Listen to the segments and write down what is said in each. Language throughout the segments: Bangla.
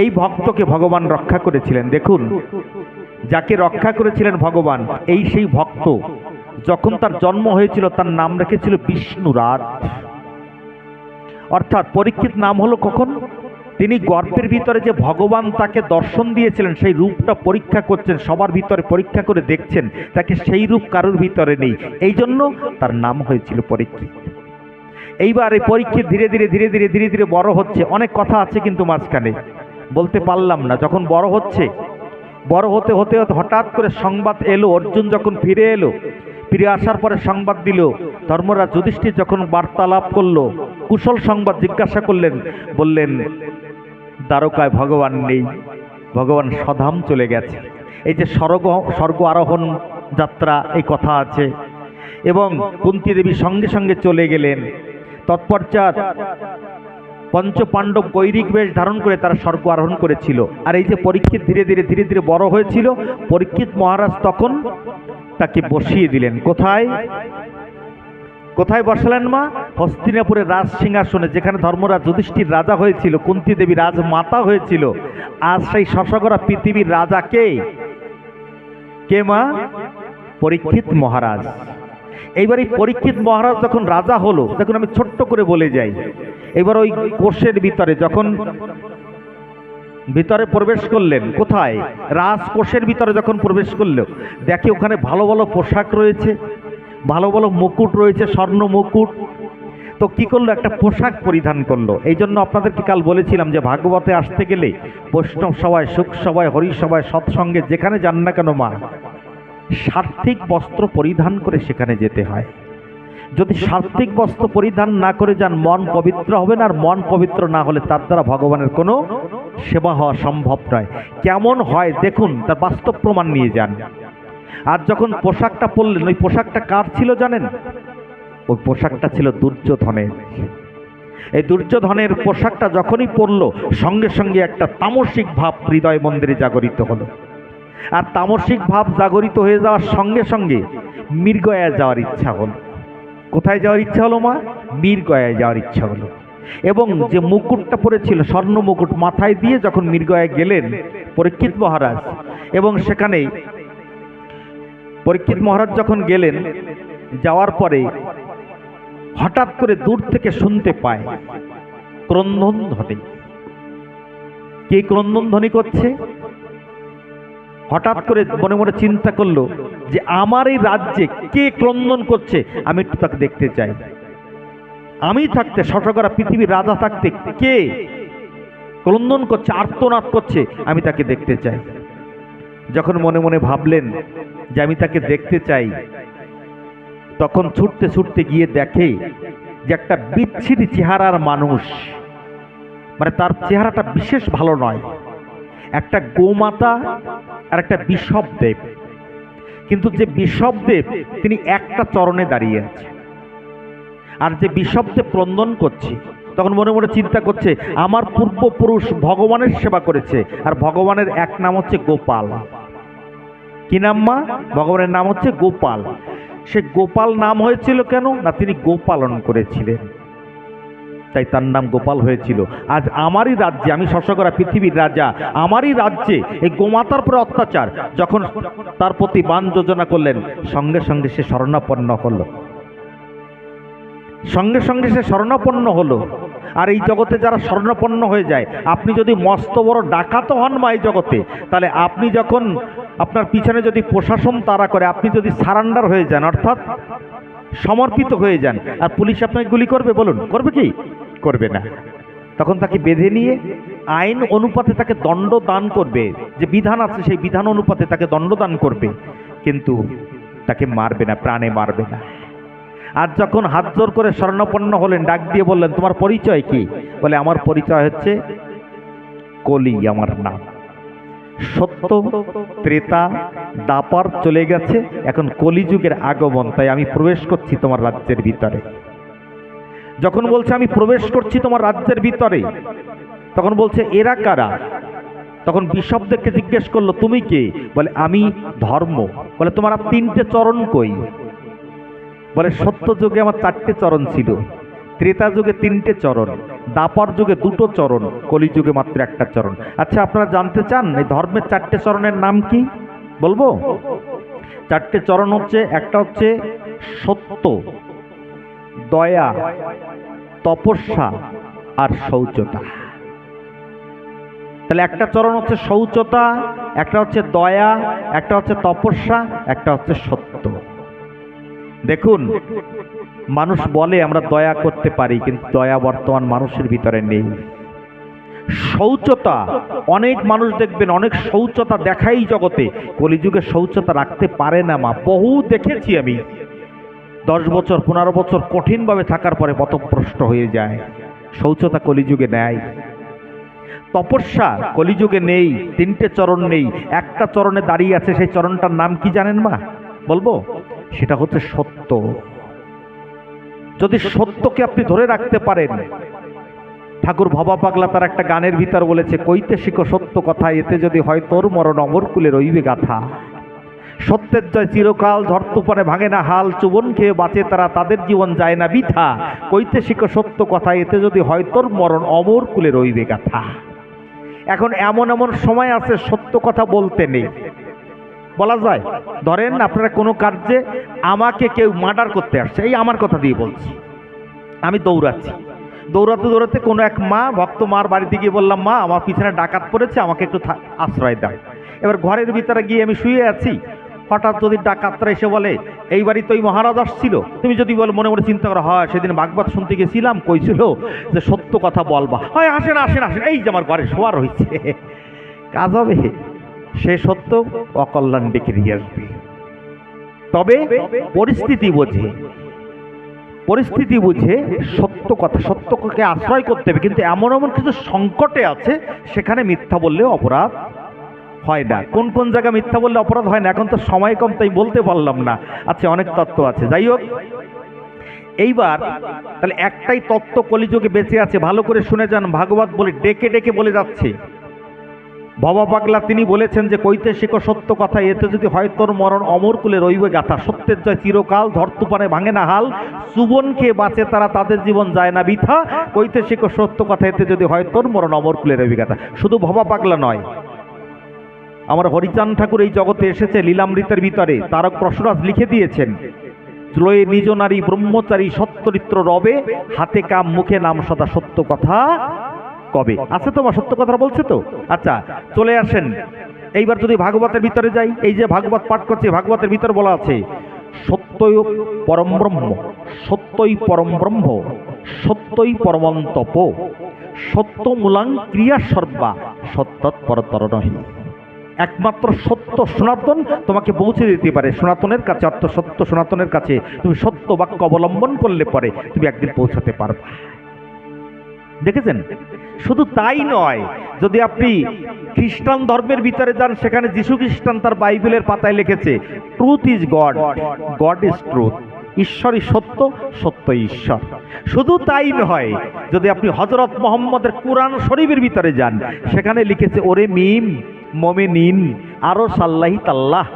এই ভক্তকে ভগবান রক্ষা করেছিলেন। দেখুন, যাকে রক্ষা করেছিলেন ভগবান, এই সেই ভক্ত যখন তার জন্ম হয়েছিল তার নাম রেখেছিল বিষ্ণুরাজ। অর্থাৎ পরীক্ষিত নাম হলো কখন? তিনি গর্ভের ভিতরে যে ভগবান তাকে দর্শন দিয়েছিলেন সেই রূপটা পরীক্ষা করছেন, সবার ভিতরে পরীক্ষা করে দেখছেন তাকে সেই রূপ কারোর ভিতরে নেই, এই জন্য তার নাম হয়েছিল পরীক্ষিত। এইবার এই পরীক্ষিত ধীরে ধীরে ধীরে ধীরে ধীরে ধীরে বড় হচ্ছে। অনেক কথা আছে কিন্তু মাঝখানে বলতে পারলাম না। যখন বড় হচ্ছে, বড় হতে হতে হতে হঠাৎ করে সংবাদ এলো, অর্জুন যখন ফিরে এলো, ফিরে আসার পরে সংবাদ দিল, ধর্মরাজ যুধিষ্ঠির যখন বার্তালাপ করলো, কুশল সংবাদ জিজ্ঞাসা করলেন, বললেন দ্বারকায় ভগবান নেই, ভগবান স্বধাম চলে গেছে। এই যে স্বর্গ আরোহণ যাত্রা এই কথা আছে, এবং কুন্তী দেবী সঙ্গে সঙ্গে চলে গেলেন। তৎপশ্চাৎ পঞ্চপাণ্ডব গৈরিক বেশ ধারণ করে তারা স্বর্গ আরোহণ করেছিল। আর এই যে পরীক্ষিত ধীরে ধীরে ধীরে ধীরে বড় হয়েছিল, পরীক্ষিত মহারাজ তখন তাকে বসিয়ে দিলেন কোথায়? কোথায় বসালেন মা? হস্তিনাপুরের রাজ সিংহাসনে, যেখানে ধর্মরাজ যুধিষ্ঠির রাজা হয়েছিল, কুন্তী দেবী রাজমাতা হয়েছিল। আজ সেই শশগরা পৃথিবীর রাজা কে? কে মা? পরীক্ষিত মহারাজ। এইবার এই পরীক্ষিত মহারাজ যখন রাজা হলো, দেখুন আমি ছোট্ট করে বলে যাই, এবার ওই কোষের ভিতরে যখন ভিতরে প্রবেশ করলেন, কোথায়? রাজকোষের ভিতরে যখন প্রবেশ করলো, দেখে ওখানে ভালো ভালো পোশাক রয়েছে, ভালো ভালো মুকুট রয়েছে, স্বর্ণ মুকুট। তো কি করলো? একটা পোশাক পরিধান করলো। এই জন্য আপনাদেরকে কাল বলেছিলাম যে ভাগবতে আসতে গেলে বৈষ্ণব সভায়, সুখ সভায়, হরি সভায়, সৎসঙ্গে যেখানে যান না কেন মা, সাত্ত্বিক বস্ত্র পরিধান করে সেখানে যেতে হয়। যদি সাত্ত্বিক বস্ত্র পরিধান না করে যান, মন পবিত্র হবে না, আর মন পবিত্র না হলে তার দ্বারা ভগবানের কোনো সেবা হওয়া সম্ভব নয়। কেমন হয় দেখুন, তার বাস্তব প্রমাণ নিয়ে যান। আর যখন পোশাকটা পরলেন, ওই পোশাকটা কার ছিল জানেন? ওই পোশাকটা ছিল দুর্যোধনের। এই দুর্যোধনের পোশাকটা যখনই পরলো, সঙ্গে সঙ্গে একটা তামসিক ভাব হৃদয় মন্দিরে জাগরিত হলো। আর তামসিক ভাব জাগরিত হয়ে যাওয়ার সঙ্গে সঙ্গে মৃগয়ায় যাওয়ার ইচ্ছা হলো। কোথায় যাওয়ার ইচ্ছা হলো মা? মৃগয়ায় যাওয়ার ইচ্ছা হলো। এবং যে মুকুটটা পরেছিল, স্বর্ণ মুকুট মাথায় দিয়ে যখন মৃগয়ায় গেলেন পরীক্ষিত মহারাজ, এবং সেখানে পরীক্ষিত মহারাজ যখন গেলেন, যাওয়ার পরে হঠাৎ করে দূর থেকে শুনতে পায় ক্রন্দন ধ্বনি। কে ক্রন্দন ধ্বনি করছে? হঠাৎ করে মনে মনে চিন্তা করলো যে আমার এই রাজ্যে কে ক্রন্দন করছে, আমি একটু তাকে দেখতে চাই। আমি থাকতে, শশগরা পৃথিবীর রাজা থাকতে কে ক্রন্দন করছে, আর্তনাদ করছে, আমি তাকে দেখতে চাই। যখন মনে মনে ভাবলেন যে আমি তাকে দেখতে চাই, তখন ছুটতে ছুটতে গিয়ে দেখে যে একটা বিচ্ছিরি চেহারার মানুষ, মানে তার চেহারাটা বিশেষ ভালো নয়, একটা গোমাতা আর একটা বিষবদেব। কিন্তু যে বিষবদেব তিনি একটা চরণে দাঁড়িয়ে আছে, আর যে বিষবদেব ক্রন্দন করছে। তখন মনে মনে চিন্তা করছে, আমার পূর্বপুরুষ ভগবানের সেবা করেছে, আর ভগবানের এক নাম হচ্ছে গোপাল। কি নাম মা? ভগবানের নাম হচ্ছে গোপাল। সে গোপাল নাম হয়েছিল কেন না? তিনি গোপালন করেছিলেন, তাই তার নাম গোপাল হয়েছিল। আজ আমারই রাজ্যে, আমি শশগরা পৃথিবীর রাজা, আমারই রাজ্যে এই গোমাতার পরে অত্যাচার, যখন তার প্রতি বাণ যোজনা করলেন, সঙ্গে সঙ্গে সে শরণাপন্ন হলো। সঙ্গে সঙ্গে সে শরণাপন্ন হলো। আর এই জগতে যারা শরণাপন্ন হয়ে যায়, আপনি যদি মস্ত বড় ডাকাত হন মা এই জগতে, তাহলে আপনি যখন আপনার পিছনে যদি প্রশাসন তাড়া করে, আপনি যদি সারান্ডার হয়ে যান, অর্থাৎ সমর্পিত হয়ে যান, আর পুলিশ আপনাকে গুলি করবে? বলুন, করবে কি? করবে না। তখন তাকে বেঁধে নিয়ে আইন অনুপাতে তাকে দণ্ড দান করবে, যে বিধান আছে সেই বিধান অনুপাতে তাকে দণ্ড দান করবে, কিন্তু তাকে মারবে না, প্রাণে মারবে না। আর যখন হাত জোর করে শরণাপন্ন হলেন, ডাক দিয়ে বললেন তোমার পরিচয় কি? বলে আমার পরিচয় হচ্ছে কলি, আমার নাম। সত্য, ত্রেতা, দাপার চলে গেছে, এখন কলিযুগের আগমন, তাই আমি প্রবেশ করছি তোমার রাজ্যের ভিতরে। যখন বলছে আমি প্রবেশ করছি তোমার রাজ্যের ভিতরে, তখন বলছে এরা কারা? তখন বিষবদেবকে জিজ্ঞেস করলো তুমি কে? বলে আমি ধর্ম। বলে তোমার আর তিনটে চরণ কই? বলে সত্য যুগে আমার চারটে চরণ ছিল, ত্রেতা যুগে তিনটে চরণ, দাপর যুগে দুটো চরণ, কলিযুগে মাত্র একটা চরণ। আচ্ছা, আপনারা জানতে চান এই ধর্মের চারটে চরণের নাম কি? বলবো। চারটে চরণ হচ্ছে, একটা হচ্ছে সত্য, দয়া, তপস্যা আর শৌচতা। তাহলে একটা চরণ হচ্ছে শৌচতা, একটা হচ্ছে দয়া, একটা হচ্ছে তপস্যা, একটা হচ্ছে সত্য। দেখুন, মানুষ বলে আমরা দয়া করতে পারি, কিন্তু দয়া বর্তমান মানুষের ভিতরে নেই। শৌচতা, অনেক মানুষ দেখবেন অনেক শৌচতা দেখাই জগতে, কলিযুগে শৌচতা রাখতে পারে না মা। বহু দেখেছি আমি, 10 বছর 15 বছর কঠিনভাবে থাকার পরে পথভ্রষ্ট হয়ে যায়। শৌচতা কলিযুগে নেই। তপস্যা কলিযুগে নেই, 3টে চরণ নেই, একটা চরণে দাঁড়িয়ে আছে। সেই চরণটার নাম কি জানেন মা? বলবো, সেটা হচ্ছে সত্য। যদি সত্যকে আপনি ধরে রাখতে পারেন, ঠাকুর ভবা পাগলা তার একটা গানের ভিতর বলেছে, কইতে শিখো সত্য কথা, এতে যদি হয় তোর মরণ অমর কুলে রইবে গাথা। সত্যের জয় চিরকাল, ঝড় তুফানে ভাঙে না হাল, চুবন খেয়ে বাঁচে তারা, তাদের জীবন যায় না বৃথা। কইতে শিখো সত্য কথা, এতে যদি হয় তোর মরণ অমর কুলে রইবে গাথা। এখন এমন এমন সময় আছে সত্য কথা বলতে নেই, বলা যায়। ধরেন আপনারা কোনো কার্যে আমাকে কেউ মার্ডার করতে আসছে, এই আমার কথা দিয়ে বলছি, আমি দৌড়াচ্ছি, দৌড়াতে দৌড়াতে কোনো এক মা, ভক্ত মার বাড়িতে গিয়ে বললাম, মা আমার পিছনে ডাকাত পড়েছে, আমাকে একটু আশ্রয় দাও। এবার ঘরের ভিতরে গিয়ে আমি শুয়ে আছি, হঠাৎ যদি ডাকাতরা এসে বলে, এই বাড়ি তো ওই মহারাজ আসছিল, তুমি যদি বলো, মনে মনে চিন্তা করা হয় সেদিন ভাগবত শুনতে গেছিলাম, কইছিল যে সত্য কথা বলবা, হয় আসেন আসেন আসেন, এই যে আমার ঘরে শোয়ার হয়েছে, কাজ হবে। সে সত্য অকল্যাণ ডেকে নিয়ে আসবে। তবে পরিস্থিতি বোঝে, পরিস্থিতি বুঝে সত্য কথা, সত্যকে আশ্রয় করতে হবে। কিন্তু এমন এমন কিছু সংকটে আছে, সেখানে মিথ্যা বললেও অপরাধ হয় না। কোন কোন জায়গায় মিথ্যা বললে অপরাধ হয় না, এখন তো সময় কম, তাই বলতে পারলাম না। আচ্ছা, অনেক তত্ত্ব আছে, যাই হোক। এইবার তাহলে একটাই তত্ত্ব কলিযুগে বেঁচে আছে, ভালো করে শুনে যান। ভাগবত বলে ডেকে ডেকে বলে যাচ্ছে, ভবা পাগলা তিনি বলেছেন যে, কইতে শিখো সত্য কথা, এতে যদি হয় তোর মরণ অমর কুলে রইবে গাথা। সত্যের জয় চিরকাল, ঝড় তুফানে ভাঙে না হাল, চুবন খেয়ে বাঁচে তারা, তাদের জীবন যায় না বৃথা। কইতে শিখো সত্য কথা, এতে যদি হয় তোর মরণ অমর কুলে রইবে গাথা। শুধু ভবা পাগলা নয়, আমার হরিচাঁদ ঠাকুর এই জগতে এসেছে লীলামৃতের ভিতরে, তারক প্রসরাজ লিখে দিয়েছেন, লয়ে নিজ নারী ব্রহ্মচারী সত্যরিত্র রবে, হাতে কাম মুখে নাম সদা সত্য কথা কবে। আছে তোমার সত্য কথা বলছে তো। আচ্ছা, চলে আসেন এইবার যদি ভাগবতের ভিতরে যাই, এই যে ভাগবত পাঠ করছে, ভাগবতের ভিতর বলা আছে, সত্যই পরম ব্রহ্ম, সত্যই পরম ব্রহ্ম, সত্যই পরমন্তপ, সত্য মূলাং ক্রিয়া সর্বা, সত্যৎপরতর নহি। একমাত্র সত্য সনাতন তোমাকে পৌঁছে দিতে পারে সনাতনের কাছে, অর্থ সত্য সনাতনের কাছে। তুমি সত্য বাক্য অবলম্বন করলে পরে তুমি একদিন পৌঁছাতে পারবে। দেখেছেন? শুধু তাই নয়, যদি আপনি খ্রিস্টান ধর্মের ভিতরে যান, সেখানে যিশু খ্রিস্টান তার বাইবেলের পাতায় লিখেছে, truth is god, god is truth. ঈশ্বরই সত্য, সত্য ঈশ্বর। শুধু তাই নয়, যদি আপনি হযরত মুহাম্মদের কুরআন শরীফের ভিতরে যান, সেখানে লিখেছে, ওরে মিম মুমিনিন আরশ আল্লাহি তাল্লাহ,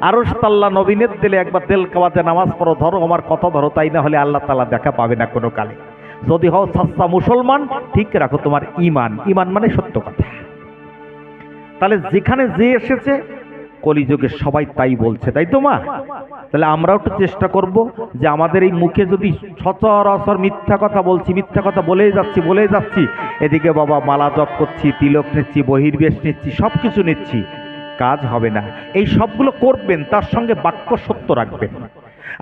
আরশ তাল্লাহ নবীনের দিলে একবার তেল কাওয়াতে নামাজ পড়ো, ধরো আমার কথা ধরো, তাই না হলে আল্লাহ তাআলা দেখা পাবে না কোনো কালে। যদি হও সাচ্চা মুসলমান, ঠিক রাখো তোমার ঈমান। ঈমান মানে সত্য কথা। তাহলে যেখানে যে এসেছে কলিযুগে সবাই তাই বলছে, তাই তো মা? তাহলে আমরাও একটু চেষ্টা করব যে আমাদের এই মুখে যদি সচরাচর মিথ্যা কথা বলছি, মিথ্যা কথা বলেই যাচ্ছি, এদিকে বাবা মালা জপ করছি, তিলক নিচ্ছি, বহির্বেশ নিচ্ছি, সব কিছু নিচ্ছি, কাজ হবে না। এই সবগুলো করবেন, তার সঙ্গে বাক্য সত্য রাখবেন।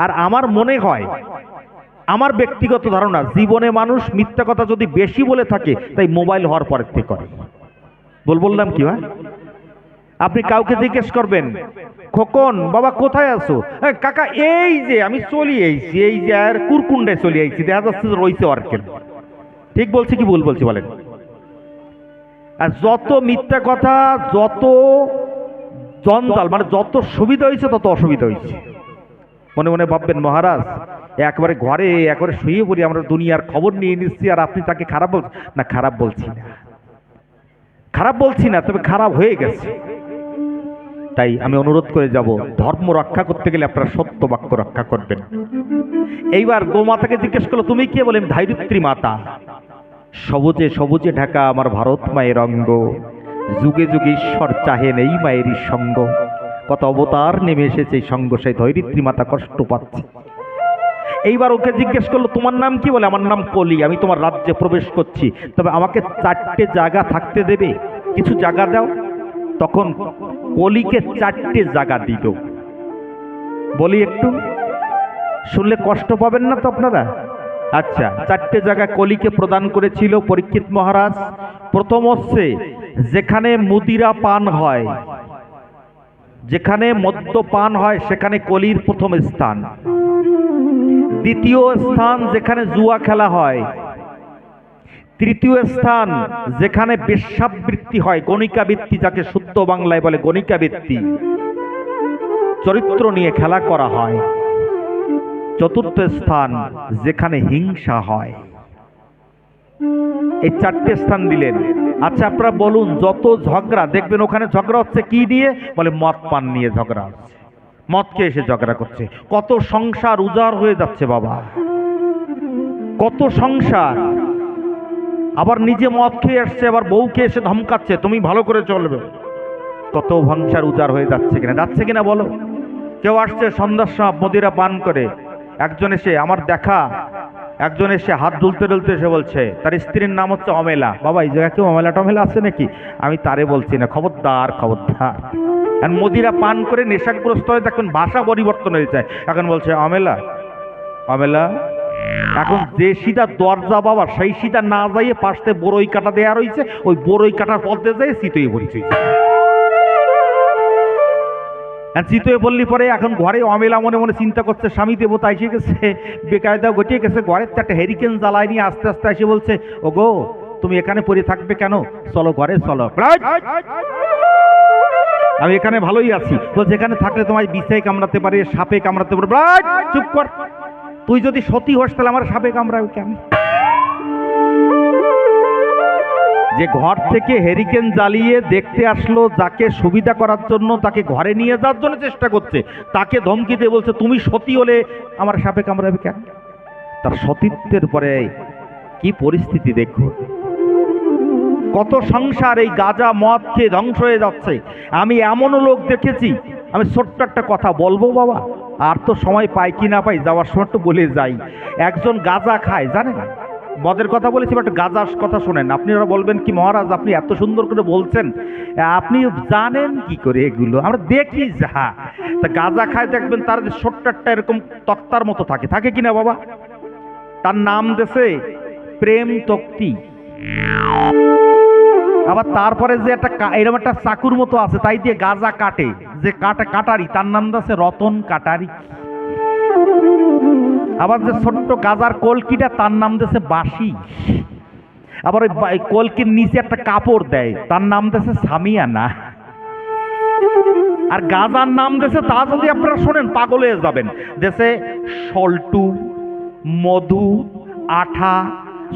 আর আমার মনে হয়, আমার ব্যক্তিগত ধারণা, জীবনে মানুষ মিথ্যা কথা যদি বেশি বলে থাকে, তাই মোবাইল হওয়ার পরের থেকে করে। বললাম কি ভাই? আপনি কাউকে জিজ্ঞেস করবেন, খোকন বাবা কোথায় আছো? কাকা এই যে আমি চলি আইছি, এই যে আর কুরকুন্ডে চলে আইছি, দেখা যাচ্ছে রয়েছে অর্কেল। ঠিক বলছি কি ভুল বলছি বলেন? আর যত মিথ্যা কথা, যত জঞ্জাল, মানে যত সুবিধা হয়েছে তত অসুবিধা হয়েছে। মনে মনে ভাববেন, মহারাজ একবারে ঘরে একবারে শুয়ে পড়ি, আমরা দুনিয়ার খবর নিয়ে নিচ্ছি, আর আপনি তাকে খারাপ বলছেন। না, খারাপ বলছি না, খারাপ বলছি না, তবে খারাপ হয়ে গেছে। তাই আমি অনুরোধ করে যাব, ধর্ম রক্ষা করতে গেলে আপনারা সত্য বাক্য রক্ষা করবেন। এইবার গোমাতাকে জিজ্ঞেস করলো, তুমি কে? বলেন ধারিত্রী মাতা। সবুজে সবুজে ঢাকা আমার ভারত মায়ের অঙ্গ, যুগে যুগে ঈশ্বর চাহেন এই মায়েরই সঙ্গ। কত অবতার নেমে এসেছে এই সঙ্গ, সেই ধৈরিত্রী মাতা কষ্ট পাচ্ছে। এইবার ওকে জিজ্ঞেস করলো তোমার নাম কি? বলে আমার নাম কলি, আমি তোমার রাজ্যে প্রবেশ করছি, তবে আমাকে 4টে জায়গা থাকতে দেবে, কিছু জায়গা দাও। তখন কলিকে 4টে জায়গা দিল। বলি একটু, শুনলে কষ্ট পাবেন না তো আপনারা? আচ্ছা, 4টে জায়গা কলিকে প্রদান করেছিল পরীক্ষিত মহারাজ। প্রথম হচ্ছে যেখানে মুদিরা পান হয়, যেখানে মদ্যপান হয় সেখানে কলির প্রথম স্থান। দ্বিতীয় স্থান যেখানে জুয়া খেলা হয়। তৃতীয় স্থান যেখানে বেশ্যাবৃত্তি হয়, গণিকাবৃত্তি, যাকে শুদ্ধ বাংলায় বলে গণিকাবৃত্তি, চরিত্র নিয়ে খেলা করা হয়। চতুর্থ স্থান যেখানে হিংসা হয়। এই 4টে স্থান দিলেন। আচ্ছা আপনারা বলুন, যত ঝগড়া দেখবেন ওখানে ঝগড়া হচ্ছে কি নিয়ে? বলে মদ পান নিয়ে ঝগড়া হচ্ছে, মদকে এসে ঝগড়া করছে। কত সংসার উজাড় হয়ে যাচ্ছে বাবা, কত সংসার। আবার নিজে মদ খেয়ে আসছে, আবার বউকে এসে ধমকাচ্ছে তুমি ভালো করে চলবে। কত সংসার উজাড় হয়ে যাচ্ছে কিনা, যাচ্ছে কিনা বলো? কেউ আসছে সন্ধ্যার সময় মদিরা পান করে, একজন এসে আমার দেখা, একজন এসে হাত দুলতে দুলতে এসে বলছে তার স্ত্রীর নাম হচ্ছে অমেলা। বাবা এই জায়গায় কেউ অমেলা টমেলা আছে নাকি? আমি তারে বলছি না, খবরদার খবরদার। আর মদিরা পান করে নেশাগ্রস্ত হয়ে দেখুন ভাষা পরিবর্তন হয়ে যায়, এখন বলছে অমেলা অমেলা। এখন যে সিধা দরজা বাবা, সেই সিধা না যাইয়ে পাশে বড়ই কাটা দেয়া রয়েছে, ওই বড়ই কাটার পথে যাই চিতই পড়েছে। চিতয়ে বললি পরে এখন ঘরে অমেলা মনে মনে চিন্তা করছে স্বামী দেবতা এসে গেছে, বেকায়দা ঘটিয়ে গেছে। ঘরের 4টে হেরিকেন জ্বালায় নিয়ে আস্তে আস্তে এসে বলছে ও গো তুমি এখানে পড়ে থাকবে কেন, চলো ঘরে চলো। আমি এখানে ভালোই আছি। বলছে এখানে থাকলে তোমায় বিছাই কামড়াতে পারে, সাপে কামড়াতে পারে। চুপ কর, তুই যদি সতী হোস তাহলে আমার সাপে কামড়াবে কেন? যে ঘর থেকে হেরিকেন জ্বালিয়ে দেখতে আসলো, যাকে সুবিধা করার জন্য, তাকে ঘরে নিয়ে যাওয়ার জন্য চেষ্টা করছে, তাকে ধমকি দিয়ে বলছে তুমি সতী হলে আমার সাপে কামড়াবে কেন? তার সতীত্বের পরে কি পরিস্থিতি দেখো। কত সংসার এই গাঁজা মদ খেয়ে ধ্বংস হয়ে যাচ্ছে। আমি এমনও লোক দেখেছি, আমি ছোট্ট একটা কথা বলবো বাবা, আর তো সময় পাই কি না পাই, যাওয়ার সময় তো বলে যাই। একজন গাঁজা খায়, জানেন, মদের কথা বলেছি বাট গাঁজার কথা শোনেন। আপনারা বলবেন কি মহারাজ আপনি এত সুন্দর করে বলছেন, আপনি জানেন কি করে এগুলো? আমরা দেখি যা। তা গাঁজা খায় দেখবেন তার যে ছোট্ট একটা এরকম তক্তার মতো থাকে, থাকে কিনা বাবা? তার নাম দেশে প্রেম তক্তি। আবার তারপরে যে একটা এরকম একটা চাকুর মতো আছে, তাই দিয়ে গাঁজা কাটে, যে কাটারি, তার নাম আছে রতন কাটারি। আবার যে ছোট্ট গাজার কলকিটা, তার নাম দিয়েছে বাঁশি। আবার ওই কলকির নিচে একটা কাপড় দেয়, তার নাম দিয়েছে সামিয়ানা। আর গাজার নাম দিয়েছে, তা যদি আপনারা শোনেন পাগল হয়ে যাবেন, দেশে সল্টু, মধু, আঠা।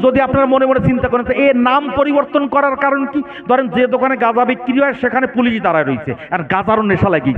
যদি আপনারা মনে মনে চিন্তা করেন এর নাম পরিবর্তন করার কারণ কি? ধরেন যে দোকানে গাঁজা বিক্রি হয় সেখানে পুলিশ দাঁড়ায় রয়েছে, আর গাঁজারও নেশা লাগি